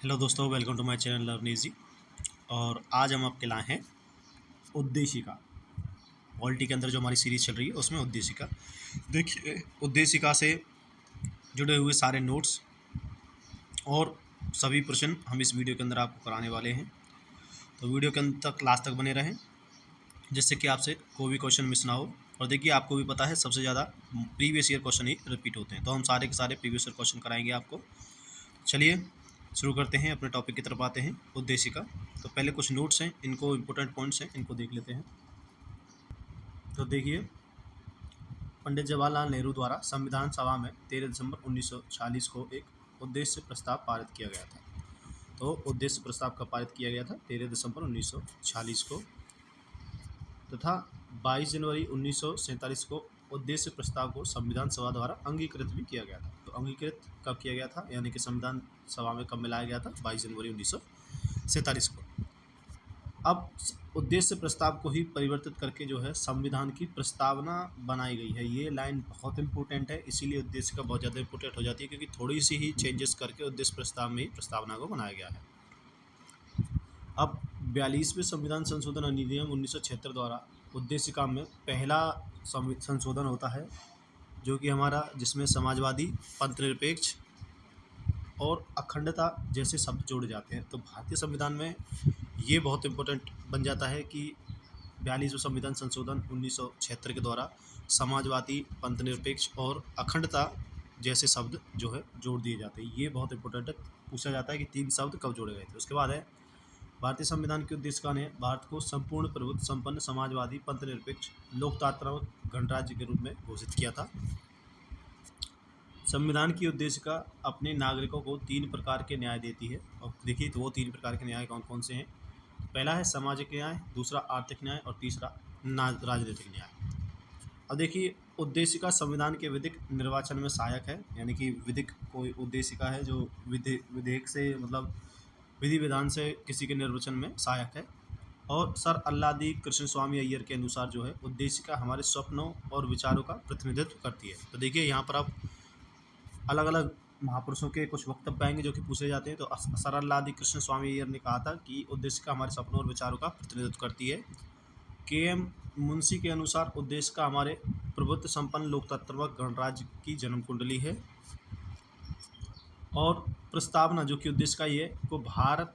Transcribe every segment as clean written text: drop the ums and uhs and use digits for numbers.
Hello दोस्तों, welcome to my channel learn easy. और आज हम आपके लाए हैं उद्देशिका। पॉलिटी के अंदर जो हमारी सीरीज़ चल रही है उसमें उद्देशिका। देखिए, उद्देशिका से जुड़े हुए सारे नोट्स और सभी प्रश्न हम इस वीडियो के अंदर आपको कराने वाले हैं। तो वीडियो के अंत तक, लास्ट तक बने रहें, जिससे कि आपसे कोई भी क्वेश्चन मिस ना हो। और देखिए, आपको भी पता है सबसे ज़्यादा प्रीवियस ईयर क्वेश्चन ही रिपीट होते हैं, तो हम सारे के सारे प्रीवियस ईयर क्वेश्चन कराएंगे आपको। चलिए शुरू करते हैं, अपने टॉपिक की तरफ आते हैं, उद्देशिका। तो पहले कुछ नोट्स हैं, इनको इम्पोर्टेंट पॉइंट्स हैं, इनको देख लेते हैं। तो देखिए, पंडित जवाहरलाल नेहरू द्वारा संविधान सभा में 13 दिसंबर 1946 को एक उद्देश्य प्रस्ताव पारित किया गया था। तो उद्देश्य प्रस्ताव कब पारित किया गया था? 13 दिसंबर 1946 को। तथा 22 जनवरी 1947 को उद्देश्य प्रस्ताव को संविधान सभा द्वारा अंगीकृत भी किया गया था। तो अंगीकृत कब किया गया था, यानी कि संविधान सभा में कब मिलाया गया था? 22 जनवरी 1947 को। अब उद्देश्य प्रस्ताव को ही परिवर्तित करके जो है संविधान की प्रस्तावना बनाई गई है। ये लाइन बहुत इंपॉर्टेंट है, इसीलिए उद्देश्य का बहुत ज़्यादा इंपॉर्टेंट हो जाती है, क्योंकि थोड़ी सी ही चेंजेस करके उद्देश्य प्रस्ताव में ही प्रस्तावना को बनाया गया है। अब 42वें संविधान संशोधन अधिनियम 1976 द्वारा उद्देशिका में पहला संशोधन होता है, जो कि हमारा, जिसमें समाजवादी, पंथनिरपेक्ष और अखंडता जैसे शब्द जोड़े जाते हैं। तो भारतीय संविधान में ये बहुत इंपॉर्टेंट बन जाता है कि 42वें संविधान संशोधन 1976 के द्वारा समाजवादी, पंथनिरपेक्ष और अखंडता जैसे शब्द जो है जोड़ दिए जाते हैं। ये बहुत इंपॉर्टेंट है, पूछा जाता है कि 3 शब्द कब जोड़े गए थे। उसके बाद है, भारतीय संविधान की उद्देशिका ने भारत को संपूर्ण प्रभुत्व संपन्न, समाजवादी, पंथनिरपेक्ष, लोकतांत्रिक गणराज्य के रूप में घोषित किया था। संविधान की उद्देशिका अपने नागरिकों को 3 प्रकार के न्याय देती है। और देखिए, तो वो 3 प्रकार के न्याय कौन कौन से हैं? पहला है सामाजिक न्याय, दूसरा आर्थिक न्याय और तीसरा राजनीतिक न्याय। अब देखिए, उद्देशिका संविधान के विधिक निर्वाचन में सहायक है, यानी कि विधिक कोई उद्देशिका है जो विधेयक से, मतलब विधि विधान से किसी के निर्वाचन में सहायक है। और सर अल्लादी कृष्ण स्वामी अय्यर के अनुसार जो है उद्देशिका हमारे स्वप्नों और विचारों का प्रतिनिधित्व करती है। तो देखिए, यहाँ पर आप अलग अलग महापुरुषों के कुछ वक्तव्य आएंगे जो कि पूछे जाते हैं। तो सर अल्लादी कृष्ण स्वामी अय्यर ने कहा था कि उद्देशिका हमारे सपनों और विचारों का प्रतिनिधित्व करती है। के.एम. मुंशी के अनुसार उद्देशिका हमारे प्रभुत्व संपन्न लोकतांत्रिक गणराज्य की जन्म कुंडली है। और प्रस्तावना, जो कि उद्देशिका ये को भारत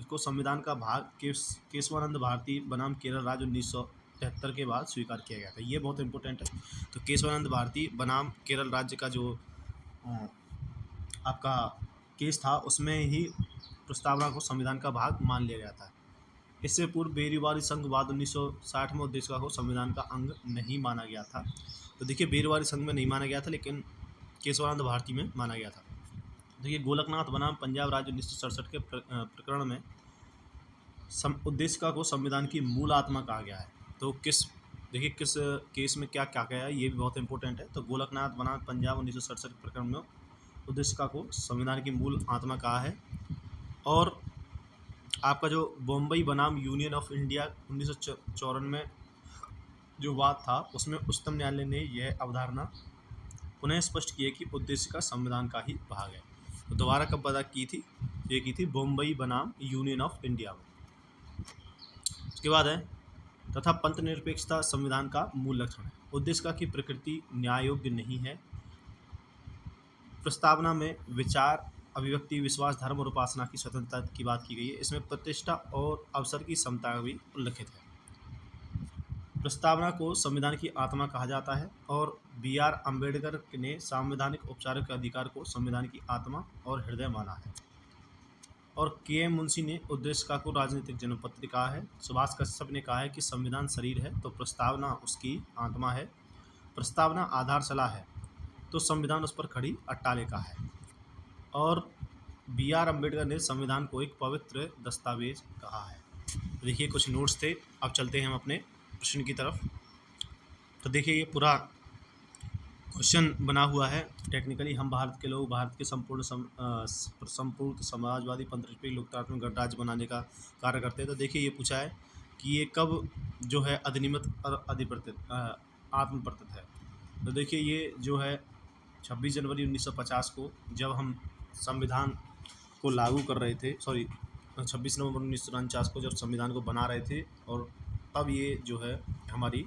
को संविधान का भाग केशवानंद भारती बनाम केरल राज्य 1973 के बाद स्वीकार किया गया था। ये बहुत इंपॉर्टेंट है। तो केशवानंद भारती बनाम केरल राज्य का जो आपका केस था, उसमें ही प्रस्तावना को संविधान का भाग मान लिया गया था। इससे पूर्व बेरीवारी संघवाद 1960 में उद्देशिका को संविधान का अंग नहीं माना गया था। तो देखिए, बेरीवारी संघ में नहीं माना गया था, लेकिन केशवानंद भारती में माना गया था। देखिए, गोलकनाथ बनाम पंजाब राज्य 1967 के प्रकरण में उद्देशिका को संविधान की मूल आत्मा कहा गया है। तो किस केस में क्या क्या गया है, ये भी बहुत इंपॉर्टेंट है। तो गोलकनाथ बनाम पंजाब 1967 के प्रकरण में उद्देशिका को संविधान की मूल आत्मा कहा है। और आपका जो बॉम्बई बनाम यूनियन ऑफ इंडिया 1954 में जो वाद था, उसमें उच्चतम न्यायालय ने यह अवधारणा पुनः स्पष्ट की है कि उद्देशिका संविधान का ही भाग है। तो दोबारा कब पता की थी? ये की थी बॉम्बई बनाम यूनियन ऑफ इंडिया में। उसके बाद है, तथा पंथनिरपेक्षता संविधान का मूल लक्षण है। उद्देशिका की प्रकृति न्यायोग्य नहीं है। प्रस्तावना में विचार, अभिव्यक्ति, विश्वास, धर्म और उपासना की स्वतंत्रता की बात की गई है। इसमें प्रतिष्ठा और अवसर की समता भी उल्लिखित है। प्रस्तावना को संविधान की आत्मा कहा जाता है। और बी.आर. अम्बेडकर ने संवैधानिक औपचारिक अधिकार को संविधान की आत्मा और हृदय माना है। और के.एम. मुंशी ने उद्देशिका को राजनीतिक जन्मपत्र कहा है। सुभाष कश्यप ने कहा है कि संविधान शरीर है तो प्रस्तावना उसकी आत्मा है। प्रस्तावना आधारशिला है तो संविधान उस पर खड़ी अट्टालिका है। और बी.आर. अम्बेडकर ने संविधान को एक पवित्र दस्तावेज कहा है। तो देखिए, कुछ नोट्स थे। अब चलते हैं हम अपने प्रश्न की तरफ। तो देखिए, ये पूरा क्वेश्चन बना हुआ है। टेक्निकली हम भारत के लोग भारत के संपूर्ण समाजवादी, पंथनिरपेक्ष, लोकतांत्रिक गणराज्य बनाने का कार्य करते हैं। तो देखिए, ये पूछा है कि ये कब जो है अधिनियमित और आत्मप्रतित है। तो देखिए, ये जो है 26 जनवरी 1950 को, जब हम संविधान को लागू कर रहे थे, 26 नवंबर 1949 को जब संविधान को बना रहे थे, और तब ये जो है हमारी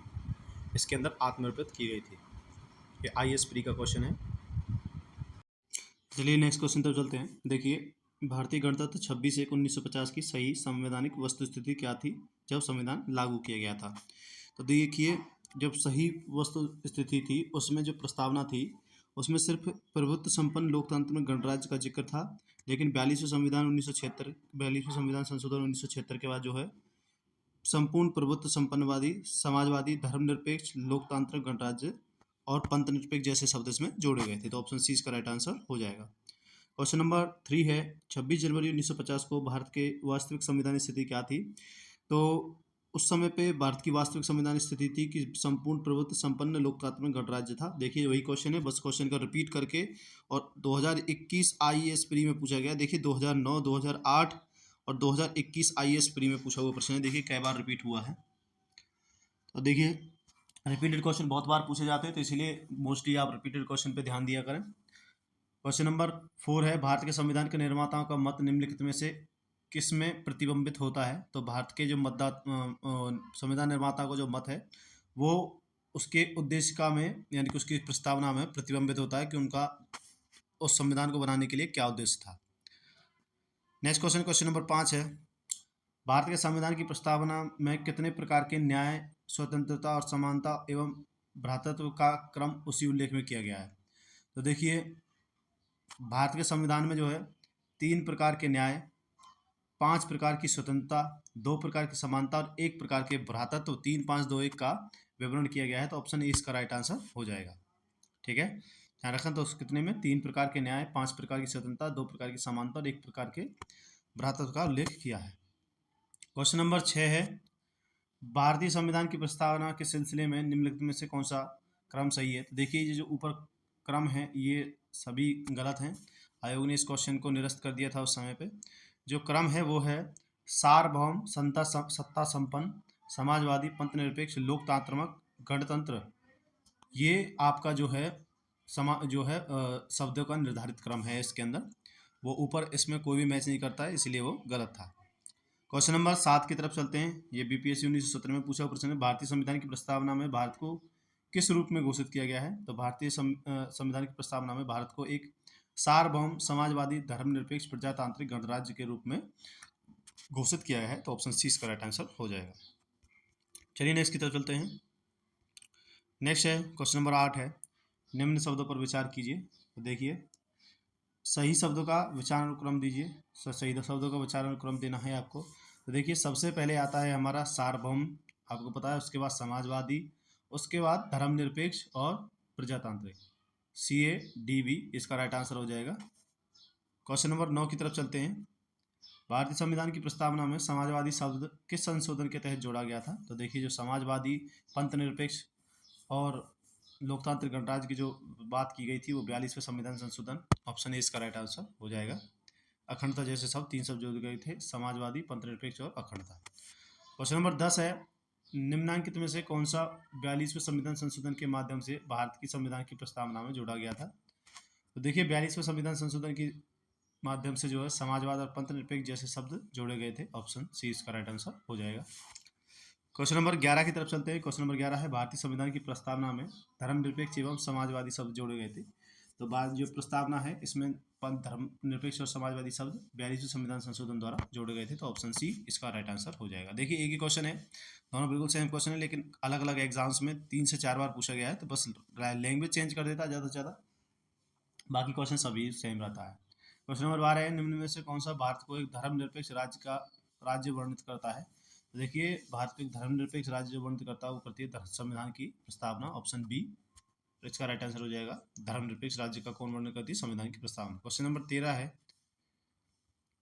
इसके अंदर आत्मनिर्भर की गई थी। ये IAS प्री का क्वेश्चन है। चलिए नेक्स्ट क्वेश्चन तक चलते हैं। देखिए, भारतीय गणतंत्र 26/1/1950 की सही संवैधानिक वस्तुस्थिति क्या थी जब संविधान लागू किया गया था? तो देखिए, जब सही वस्तु स्थिति थी उसमें जो प्रस्तावना थी उसमें सिर्फ प्रभुत्व संपन्न लोकतंत्र में गणराज्य का जिक्र था, लेकिन 42वें संविधान संशोधन 1976 के बाद जो है संपूर्ण प्रभुत्व संपन्नवादी, समाजवादी, धर्मनिरपेक्ष, लोकतांत्रिक गणराज्य और पंथ निरपेक्ष जैसे शब्द इसमें जोड़े गए थे। तो ऑप्शन सी इसका राइट आंसर हो जाएगा। क्वेश्चन नंबर 3 है, 26 जनवरी 1950 को भारत के वास्तविक संविधानिक स्थिति क्या थी? तो उस समय पे भारत की वास्तविक संविधानिक स्थिति थी कि संपूर्ण प्रभुत्व संपन्न लोकतांत्रिक गणराज्य था। देखिए वही क्वेश्चन है, बस क्वेश्चन का रिपीट करके, और 2021 IAS प्री में पूछा गया। देखिए 2009, 2008 और 2021 IAS प्री में पूछा हुआ प्रश्न है। देखिए कई बार रिपीट हुआ है। तो देखिए रिपीटेड क्वेश्चन बहुत बार पूछे जाते हैं, तो इसीलिए मोस्टली आप रिपीटेड क्वेश्चन पे ध्यान दिया करें। क्वेश्चन नंबर 4 है, भारत के संविधान के निर्माताओं का मत निम्नलिखित में से किस में प्रतिबिंबित होता है? तो भारत के जो संविधान निर्माता का जो मत है वो उसके उद्देशिका में, यानी कि उसकी प्रस्तावना में प्रतिबिंबित होता है कि उनका उस संविधान को बनाने के लिए क्या उद्देश्य था। नेक्स्ट क्वेश्चन, क्वेश्चन नंबर 5 है, भारत के संविधान की प्रस्तावना में कितने प्रकार के न्याय, स्वतंत्रता और समानता एवं भ्रातृत्व का क्रम उसी उल्लेख में किया गया है? तो देखिए भारत के संविधान में जो है 3 प्रकार के न्याय, 5 प्रकार की स्वतंत्रता, 2 प्रकार की समानता और 1 प्रकार के भ्रातृत्व 3, 5, 2, 1 का विवरण किया गया है। तो ऑप्शन ए इसका राइट आंसर हो जाएगा। ठीक है, ध्यान रखें। तो कितने में? 3 प्रकार के न्याय, 5 प्रकार की स्वतंत्रता, 2 प्रकार की समानता और 1 प्रकार के भ्रातृत्व का उल्लेख किया है। क्वेश्चन नंबर 6 है, भारतीय संविधान की प्रस्तावना के सिलसिले में निम्नलिखित में से कौन सा क्रम सही है? तो देखिए ये जो ऊपर क्रम है ये सभी गलत हैं। आयोग ने इस क्वेश्चन को निरस्त कर दिया था उस समय पे। जो क्रम है वो है सार्वभौम, सत्ता संपन्न, समाजवादी, पंथ निरपेक्ष, लोकतांत्रिक, गणतंत्र। ये आपका जो है शब्दों का निर्धारित क्रम है इसके अंदर। वो ऊपर इसमें कोई भी मैच नहीं करता है, इसलिए वो गलत था। क्वेश्चन नंबर 7 की तरफ चलते हैं। ये BPSC 1917 में पूछा हुआ प्रश्न है, भारतीय संविधान की प्रस्तावना में भारत को किस रूप में घोषित किया गया है? तो भारतीय संविधान की प्रस्तावना में भारत को एक सार्वभौम, समाजवादी, धर्मनिरपेक्ष, प्रजातांत्रिक गणराज्य के रूप में घोषित किया गया है। तो ऑप्शन सी इसका राइट आंसर हो जाएगा। चलिए नेक्स्ट की तरफ चलते हैं। नेक्स्ट है क्वेश्चन नंबर 8 है, निम्न शब्दों पर विचार कीजिए। तो देखिए सही शब्दों का विचारानुक्रम दीजिए। सही शब्दों का विचारानुक्रम देना है आपको। तो देखिए सबसे पहले आता है हमारा सार्वभौम, आपको पता है। उसके बाद समाजवादी, उसके बाद धर्मनिरपेक्ष और प्रजातांत्रिक, CADB इसका राइट आंसर हो जाएगा। क्वेश्चन नंबर 9 की तरफ चलते हैं। भारतीय संविधान की प्रस्तावना में समाजवादी शब्द किस संशोधन के तहत जोड़ा गया था? तो देखिए जो समाजवादी, पंथ निरपेक्ष और लोकतांत्रिक गणराज्य की जो बात की गई थी वो 42वें संविधान संशोधन, ऑप्शन ए इसका राइट आंसर हो जाएगा। अखंडता जैसे शब्द 3 शब्द जोड़े गए थे, समाजवादी, पंथ निरपेक्ष और अखंडता। क्वेश्चन नंबर 10 है, निम्नलिखित में से कौन सा 42वें संविधान संशोधन के माध्यम से भारत की संविधान की प्रस्तावना में जोड़ा गया था? तो देखिए 42वें संविधान संशोधन के माध्यम से जो है समाजवाद और पंथ निरपेक्ष जैसे शब्द जोड़े गए थे। ऑप्शन सी इसका राइट आंसर हो जाएगा। क्वेश्चन नंबर 11 की तरफ चलते हैं। क्वेश्चन नंबर 11 है, भारतीय संविधान की प्रस्तावना में धर्मनिरपेक्ष एवं समाजवादी शब्द जोड़े गए थे। तो बाद जो प्रस्तावना है इसमें धर्मनिरपेक्ष और समाजवादी शब्द 42वें संविधान संशोधन द्वारा जोड़े गए थे। तो ऑप्शन सी इसका राइट आंसर हो जाएगा। देखिए एक ही क्वेश्चन है, दोनों बिल्कुल सेम क्वेश्चन है, लेकिन अलग अलग एग्जाम्स में 3 से 4 बार पूछा गया है। तो बस लैंग्वेज चेंज कर देता है ज़्यादा से ज़्यादा, बाकी क्वेश्चन सभी सेम रहता है। क्वेश्चन नंबर 12 है, निम्न में से कौन सा भारत को एक धर्मनिरपेक्ष राज्य वर्णित करता है? तो देखिए भारत को एक धर्मनिरपेक्ष राज्य जो वर्णित करता है वो करती है संविधान की प्रस्तावना, ऑप्शन बी इसका राइट आंसर हो जाएगा। धर्मनिरपेक्ष राज्य का कौन वर्णन करती है? संविधान की प्रस्तावना। क्वेश्चन नंबर 13 है,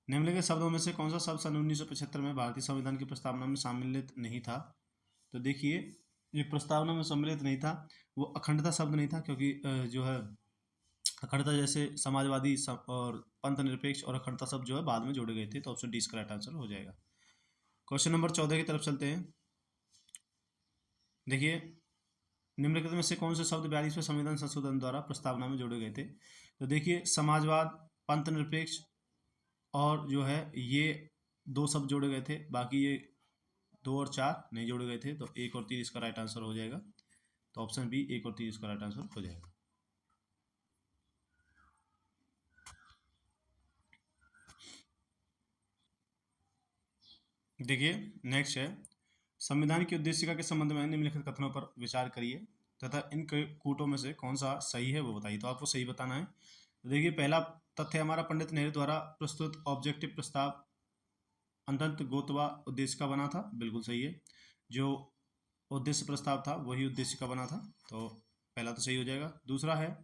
निम्नलिखित शब्दों में से कौन सा शब्द सन 1975 में भारतीय संविधान की प्रस्तावना में सम्मिलित नहीं था? तो देखिए ये प्रस्तावना में सम्मिलित नहीं था, वो अखंडता शब्द नहीं था, क्योंकि जो है अखंडता जैसे समाजवादी और पंथ निरपेक्ष और अखंडता शब्द जो है बाद में जोड़े गए थे। तो ऑप्शन डी इसका राइट आंसर हो जाएगा। क्वेश्चन नंबर 14 की तरफ चलते हैं। देखिए निम्नलिखित में से कौन से शब्द 42वें संविधान संशोधन द्वारा प्रस्तावना में जोड़े गए थे? तो देखिए समाजवाद, पंथ निरपेक्ष और जो है ये 2 शब्द जोड़े गए थे, बाकी ये 2 और 4 नहीं जोड़े गए थे, तो 1 और 3 इसका राइट आंसर हो जाएगा। तो ऑप्शन बी 1 और 3 इसका राइट आंसर हो जाएगा। देखिए नेक्स्ट है, संविधान की उद्देशिका के संबंध में निम्नलिखित कथनों पर विचार करिए तथा इन कूटों में से कौन सा सही है वो बताइए। तो आपको सही बताना है। तो देखिए पहला तथ्य हमारा पंडित नेहरू द्वारा प्रस्तुत ऑब्जेक्टिव प्रस्ताव अंतत गोतवा उद्देशिका बना था, बिल्कुल सही है। जो उद्देश्य प्रस्ताव था वही उद्देशिका बना था, तो पहला तो सही हो जाएगा। दूसरा है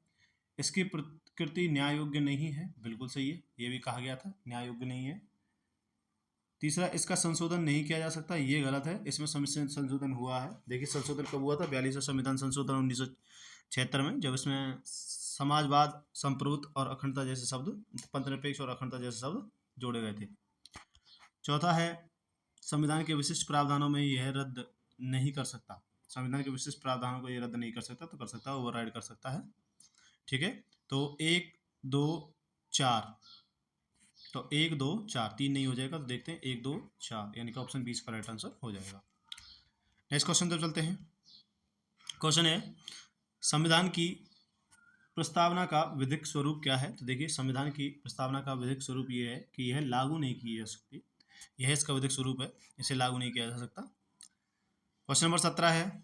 इसकी प्रकृति न्याय योग्य नहीं है, बिल्कुल सही है, ये भी कहा गया था न्याय योग्य नहीं है। तीसरा इसका संशोधन नहीं किया जा सकता, ये गलत है, इसमें संशोधन हुआ है। देखिए संशोधन कब हुआ था, 42वां संविधान संशोधन 1976 में, जब इसमें समाजवाद, संप्रभुत्व और अखंडता जैसे शब्द, पंथनिरपेक्ष और अखंडता जैसे शब्द जोड़े गए थे। चौथा है संविधान के विशिष्ट प्रावधानों में यह रद्द नहीं कर सकता, संविधान के विशिष्ट प्रावधानों को ये रद्द नहीं कर सकता, तो कर सकता है, ओवरराइड कर सकता है। ठीक है, तो 1 2 4, तो 1 2 4 3 नहीं हो जाएगा, तो देखते हैं 1 2 4, यानी कि ऑप्शन 20 का राइट आंसर हो जाएगा। नेक्स्ट क्वेश्चन तरफ चलते हैं। क्वेश्चन है संविधान की प्रस्तावना का विधिक स्वरूप क्या है। तो देखिए संविधान की प्रस्तावना का विधिक स्वरूप ये है कि यह लागू नहीं की जा सकती, यह इसका विधिक स्वरूप है, इसे लागू नहीं किया जा सकता। क्वेश्चन नंबर 17 है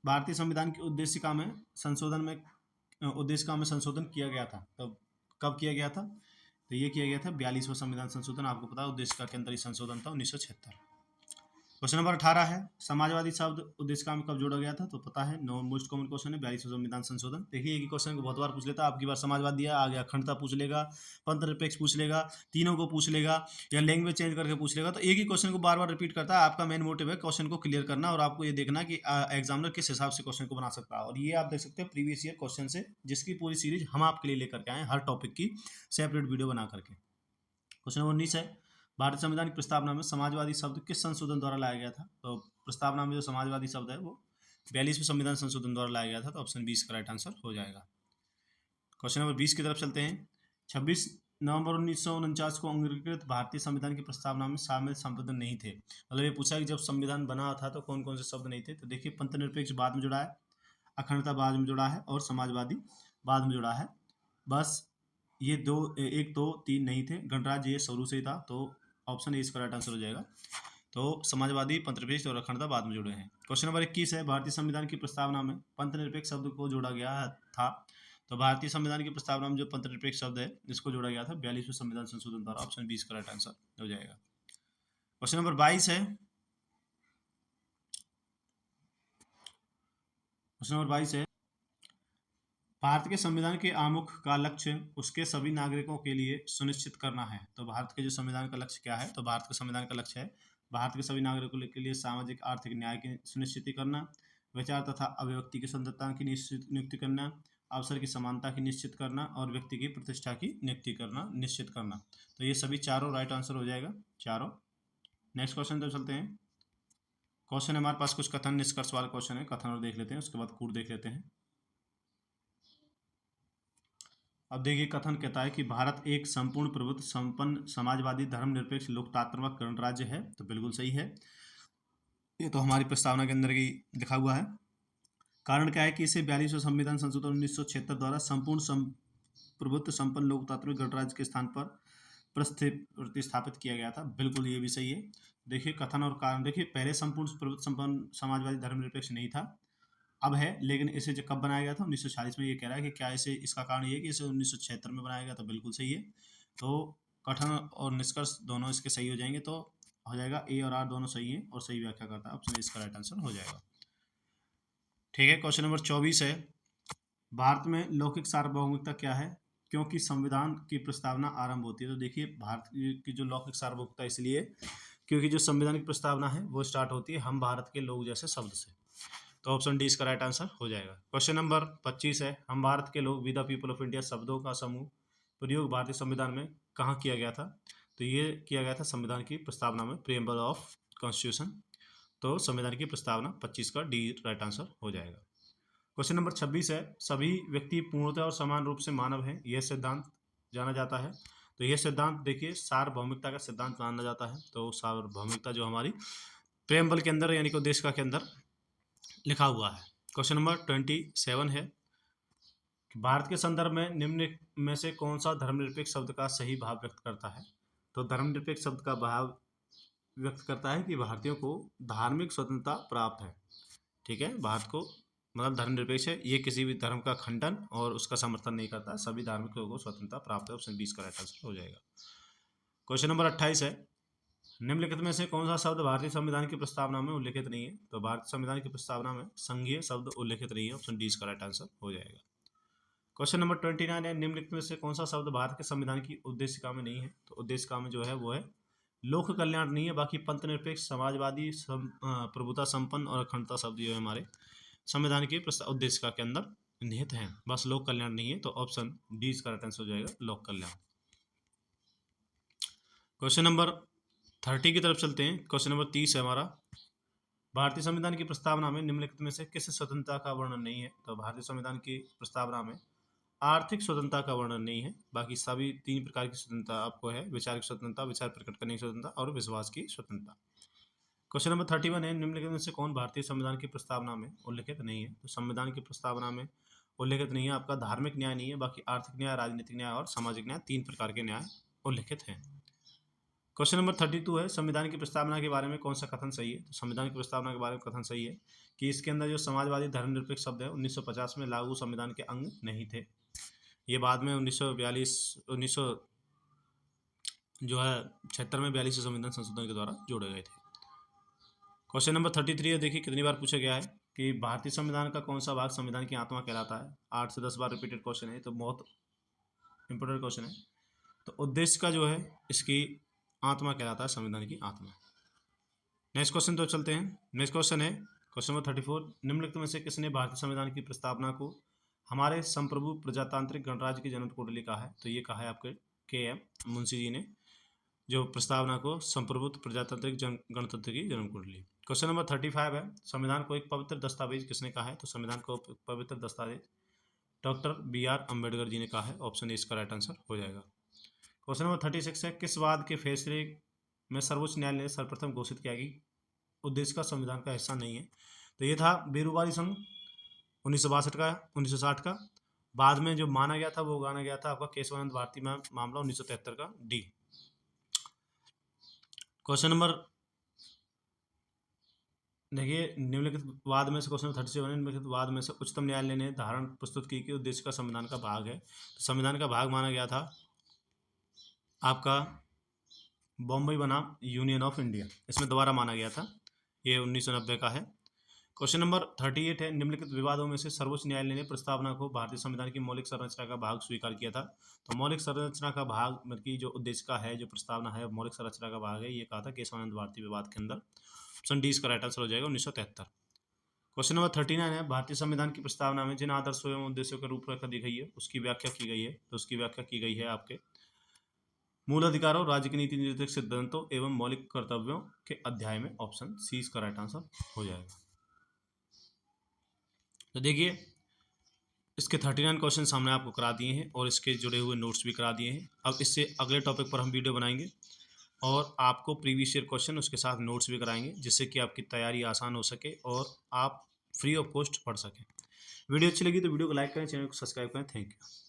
भारतीय संविधान की उद्देशिका में संशोधन किया गया था, तब कब किया गया था। तो ये किया गया था 42वां संविधान संशोधन, आपको पता है उद्देशिका के अंदर ही संशोधन था 1976। क्वेश्चन नंबर 18 है समाजवादी शब्द उद्देशिका में कब जोड़ा गया था। तो पता है, मोस्ट कॉमन क्वेश्चन है 42वां संविधान संशोधन। देखिए एक ही क्वेश्चन को बहुत बार पूछ लेता है, आपकी बार समाजवाद दिया, आगे अखंडता पूछ लेगा, पंथनिरपेक्ष पूछ लेगा, तीनों को पूछ लेगा, या लैंग्वेज चेंज करके पूछ लेगा। तो एक ही क्वेश्चन को बार बार रिपीट करता है। आपका मेन मोटिव है क्वेश्चन को क्लियर करना, और आपको ये देखना कि एग्जामिनर किस हिसाब से क्वेश्चन को बना सकता है। और ये आप देख सकते हैं प्रीवियस ईयर क्वेश्चन से, जिसकी पूरी सीरीज हम आपके लिए लेकर के आए, हर टॉपिक की सेपरेट वीडियो बना करके। क्वेश्चन नंबर 19 है भारतीय संविधान की प्रस्तावना में समाजवादी शब्द किस संशोधन द्वारा लाया गया था। तो प्रस्तावना में जो समाजवादी शब्द है वो 42वें संविधान संशोधन द्वारा लाया गया था, तो ऑप्शन 20 का राइट आंसर हो जाएगा। क्वेश्चन नंबर 20 की तरफ चलते हैं। 26 नवंबर 1949 को अंगीकृत भारतीय संविधान की प्रस्तावना में शामिल शब्द नहीं थे। मतलब ये पूछा कि जब संविधान बना था तो कौन कौन से शब्द नहीं थे। तो देखिए पंथनिरपेक्ष बाद में जुड़ा है, अखंडता बाद में जुड़ा है, और समाजवादी बाद में जुड़ा है। बस ये 1 2 3 नहीं थे, गणराज्य ये शुरू से ही था, तो ऑप्शन ए इसका राइट आंसर हो जाएगा। तो समाजवादी, पंथनिरपेक्ष और अखंडता बाद में जुड़े हैं। क्वेश्चन नंबर 21 है भारतीय संविधान की प्रस्तावना में पंथनिरपेक्ष शब्द को जोड़ा गया था। तो भारतीय संविधान की प्रस्तावना में जो पंथनिरपेक्ष शब्द है इसको जोड़ा गया था 42वें संविधान संशोधन द्वारा, ऑप्शन 20 का राइट आंसर हो जाएगा। क्वेश्चन नंबर 22 है, क्वेश्चन नंबर 22 है भारत के संविधान के आमुख का लक्ष्य उसके सभी नागरिकों के लिए सुनिश्चित करना है। तो भारत के जो संविधान का लक्ष्य क्या है। तो भारत के संविधान का लक्ष्य है भारत के सभी नागरिकों के लिए सामाजिक आर्थिक न्याय की सुनिश्चित करना, विचार तथा अभिव्यक्ति की स्वतंत्रता की नियुक्ति करना, अवसर की समानता की निश्चित करना, और व्यक्ति की प्रतिष्ठा की निश्चित करना। तो ये सभी चारों राइट आंसर हो जाएगा, चारों। नेक्स्ट क्वेश्चन तो चलते हैं। क्वेश्चन हमारे पास कुछ कथन निष्कर्ष वाला क्वेश्चन है, कथन और देख लेते हैं, उसके बाद कूट देख लेते हैं। अब देखिए कथन कहता है कि भारत एक संपूर्ण प्रभुत्व संपन्न समाजवादी धर्मनिरपेक्ष लोकतांत्रिक गणराज्य है। तो बिल्कुल सही है, ये तो हमारी प्रस्तावना के अंदर ही लिखा हुआ है। कारण क्या है कि इसे 42वां संविधान संशोधन 1976 द्वारा संपूर्ण प्रभुत्व संपन्न लोकतांत्रिक गणराज्य के स्थान पर प्रतिस्थापित किया गया था। बिल्कुल ये भी सही है। देखिए कथन और कारण, देखिए पहले संपूर्ण प्रभुत्व संपन्न समाजवादी धर्मनिरपेक्ष नहीं था, अब है, लेकिन इसे जो कब बनाया गया था 1940 में। ये कह रहा है कि क्या इसे, इसका कारण ये है कि इसे 1976 में बनाया गया था। बिल्कुल सही है। तो कथन और निष्कर्ष दोनों इसके सही हो जाएंगे, तो हो जाएगा ए और आर दोनों सही है, और सही व्याख्या करता है, ऑप्शन इसका राइट आंसर हो जाएगा। ठीक है, क्वेश्चन नंबर 24 है भारत में लौकिक सार्वभौमिकता क्या है, क्योंकि संविधान की प्रस्तावना आरंभ होती है। तो देखिए भारत की जो लौकिक सार्वभौमिकता इसलिए क्योंकि जो संविधान की प्रस्तावना है वो स्टार्ट होती है हम भारत के लोग जैसे शब्द से, तो ऑप्शन डी इसका राइट आंसर हो जाएगा। क्वेश्चन नंबर 25 है हम भारत के लोग with the people of India शब्दों का समूह प्रयोग भारतीय संविधान में कहाँ किया गया था। तो ये किया गया था संविधान की प्रस्तावना में, प्रीएम्बल ऑफ कॉन्स्टिट्यूशन। तो संविधान की प्रस्तावना 25 का डी राइट आंसर हो जाएगा। क्वेश्चन नंबर 26 है सभी व्यक्ति पूर्णतः और समान रूप से मानव हैं, यह सिद्धांत जाना जाता है। तो ये सिद्धांत देखिए सार्वभौमिकता का सिद्धांत माना जाता है। तो सार्वभौमिकता जो हमारी प्रेमबल के अंदर यानी कि उद्देशिका के अंदर लिखा हुआ है। क्वेश्चन नंबर 27 है कि भारत के संदर्भ में निम्न में से कौन सा धर्मनिरपेक्ष शब्द का सही भाव व्यक्त करता है। तो धर्मनिरपेक्ष शब्द का भाव व्यक्त करता है कि भारतीयों को धार्मिक स्वतंत्रता प्राप्त है। ठीक है, भारत को मतलब धर्मनिरपेक्ष है, ये किसी भी धर्म का खंडन और उसका समर्थन नहीं करता, सभी धार्मिक लोगों को स्वतंत्रता प्राप्त है। ऑप्शन 20 का राइट आंसर हो जाएगा। क्वेश्चन नंबर 28 है निम्नलिखित में से कौन सा शब्द भारतीय संविधान की प्रस्तावना में उल्लेखित नहीं है। तो भारतीय संविधान की प्रस्तावना में संघीय शब्द उल्लेखित नहीं है। ऑप्शन 20 का राइट आंसर हो जाएगा। क्वेश्चन नंबर 29 है निम्नलिखित में से कौन सा शब्द भारत के संविधान की उद्देशिका में नहीं है। तो उद्देशिका में जो है वो है लोक कल्याण नहीं है, बाकी पंथ निरपेक्ष, समाजवादी, प्रभुता संपन्न और अखंडता शब्द जो है हमारे संविधान की उद्देशिका के अंदर निहित हैं। बस लोक कल्याण नहीं है। तो ऑप्शन डी इसका राइट आंसर हो जाएगा, लोक कल्याण। क्वेश्चन नंबर 30 की तरफ चलते हैं। क्वेश्चन नंबर 30 है हमारा भारतीय संविधान की प्रस्तावना में निम्नलिखित में से किस स्वतंत्रता का वर्णन नहीं है। तो भारतीय संविधान की प्रस्तावना में आर्थिक स्वतंत्रता का वर्णन नहीं है, बाकी सभी 3 प्रकार की स्वतंत्रता आपको है, विचार की स्वतंत्रता, विचार प्रकट करने की स्वतंत्रता और विश्वास की स्वतंत्रता। क्वेश्चन नंबर 31 है निम्नलिखित में से कौन भारतीय संविधान की प्रस्तावना में उल्लेखित नहीं है। तो संविधान की प्रस्तावना में उल्लेखित नहीं है आपका धार्मिक न्याय नहीं है, बाकी आर्थिक न्याय, राजनीतिक न्याय और सामाजिक न्याय 3 प्रकार के न्याय उल्लेखित हैं। क्वेश्चन नंबर 32 है संविधान की प्रस्तावना के बारे में कौन सा कथन सही है। तो संविधान की प्रस्तावना के बारे में कथन सही है कि इसके अंदर जो समाजवादी धर्मनिरपेक्ष शब्द है 1950 में लागू संविधान के अंग नहीं थे, ये बाद में 1946 में 42 संविधान संशोधन के द्वारा जोड़े गए थे। क्वेश्चन नंबर 33 है देखिए कितनी बार पूछा गया है कि भारतीय संविधान का कौन सा भाग संविधान की आत्मा कहलाता है। 8 से 10 बार रिपीटेड क्वेश्चन है, तो बहुत इंपॉर्टेंट क्वेश्चन है। तो उद्देश्य का जो है इसकी आत्मा कहलाता है, संविधान की आत्मा। नेक्स्ट क्वेश्चन तो चलते हैं। नेक्स्ट क्वेश्चन है क्वेश्चन नंबर 34 निम्नलिखित में से किसने भारतीय संविधान की प्रस्तावना को हमारे संप्रभु प्रजातांत्रिक गणराज्य की जन्म कुंडली कहा है। तो ये कहा है आपके KM मुंशी जी ने, जो प्रस्तावना को संप्रभुत्व प्रजातांत्रिक गणतंत्र की जन्म कुंडली। क्वेश्चन नंबर 35 है संविधान को एक पवित्र दस्तावेज किसने कहा है। तो संविधान को पवित्र दस्तावेज डॉक्टर BR अम्बेडकर जी ने कहा है। ऑप्शन ए इसका राइट आंसर हो जाएगा। क्वेश्चन नंबर 36 है किस वाद के फैसले में सर्वोच्च न्यायालय ने सर्वप्रथम घोषित किया कि उद्देश्य का संविधान का हिस्सा नहीं है। तो ये था बेरूबारी संघ 1962 का 1960 का। बाद में जो माना गया था वो माना गया था आपका केशवानंद भारती मामला 1973 का D। क्वेश्चन नंबर देखिए निम्नलिखित वाद में से क्वेश्चन 37 निम्नलिखित वाद में से उच्चतम न्यायालय ने धारण प्रस्तुत की कि उद्देश्य का संविधान का भाग है। तो संविधान का भाग माना गया था आपका बॉम्बे बनाम यूनियन ऑफ इंडिया, इसमें दोबारा माना गया था, ये 1990 का है। क्वेश्चन नंबर 38 है निम्नलिखित विवादों में से सर्वोच्च न्यायालय ने प्रस्तावना को भारतीय संविधान की मौलिक संरचना का भाग स्वीकार किया था। तो मौलिक संरचना का भाग मतलब की जो उद्देश्य का है, जो प्रस्तावना है मौलिक संरचना का भाग है, ये कहा था केशवानंद भारती विवाद के अंदर। ऑप्शन डी इसका राइट आंसर हो जाएगा 1973। क्वेश्चन नंबर 39 है भारतीय संविधान की प्रस्तावना में जिन आदर्शों एवं उद्देश्यों की रूपरेखा दी गई है उसकी व्याख्या की गई है। तो उसकी व्याख्या की गई है आपके मूल अधिकारों, राज्य की नीति निर्देशक सिद्धांतों एवं मौलिक कर्तव्यों के अध्याय में। ऑप्शन सी इसका राइट आंसर हो जाएगा। तो देखिए इसके 39 क्वेश्चन हमने आपको करा दिए हैं और इसके जुड़े हुए नोट्स भी करा दिए हैं। अब इससे अगले टॉपिक पर हम वीडियो बनाएंगे और आपको प्रीवियस ईयर क्वेश्चन उसके साथ नोट्स भी कराएंगे, जिससे कि आपकी तैयारी आसान हो सके और आप फ्री ऑफ कॉस्ट पढ़ सकें। वीडियो अच्छी लगी तो वीडियो को लाइक करें, चैनल को सब्सक्राइब करें। Thank you.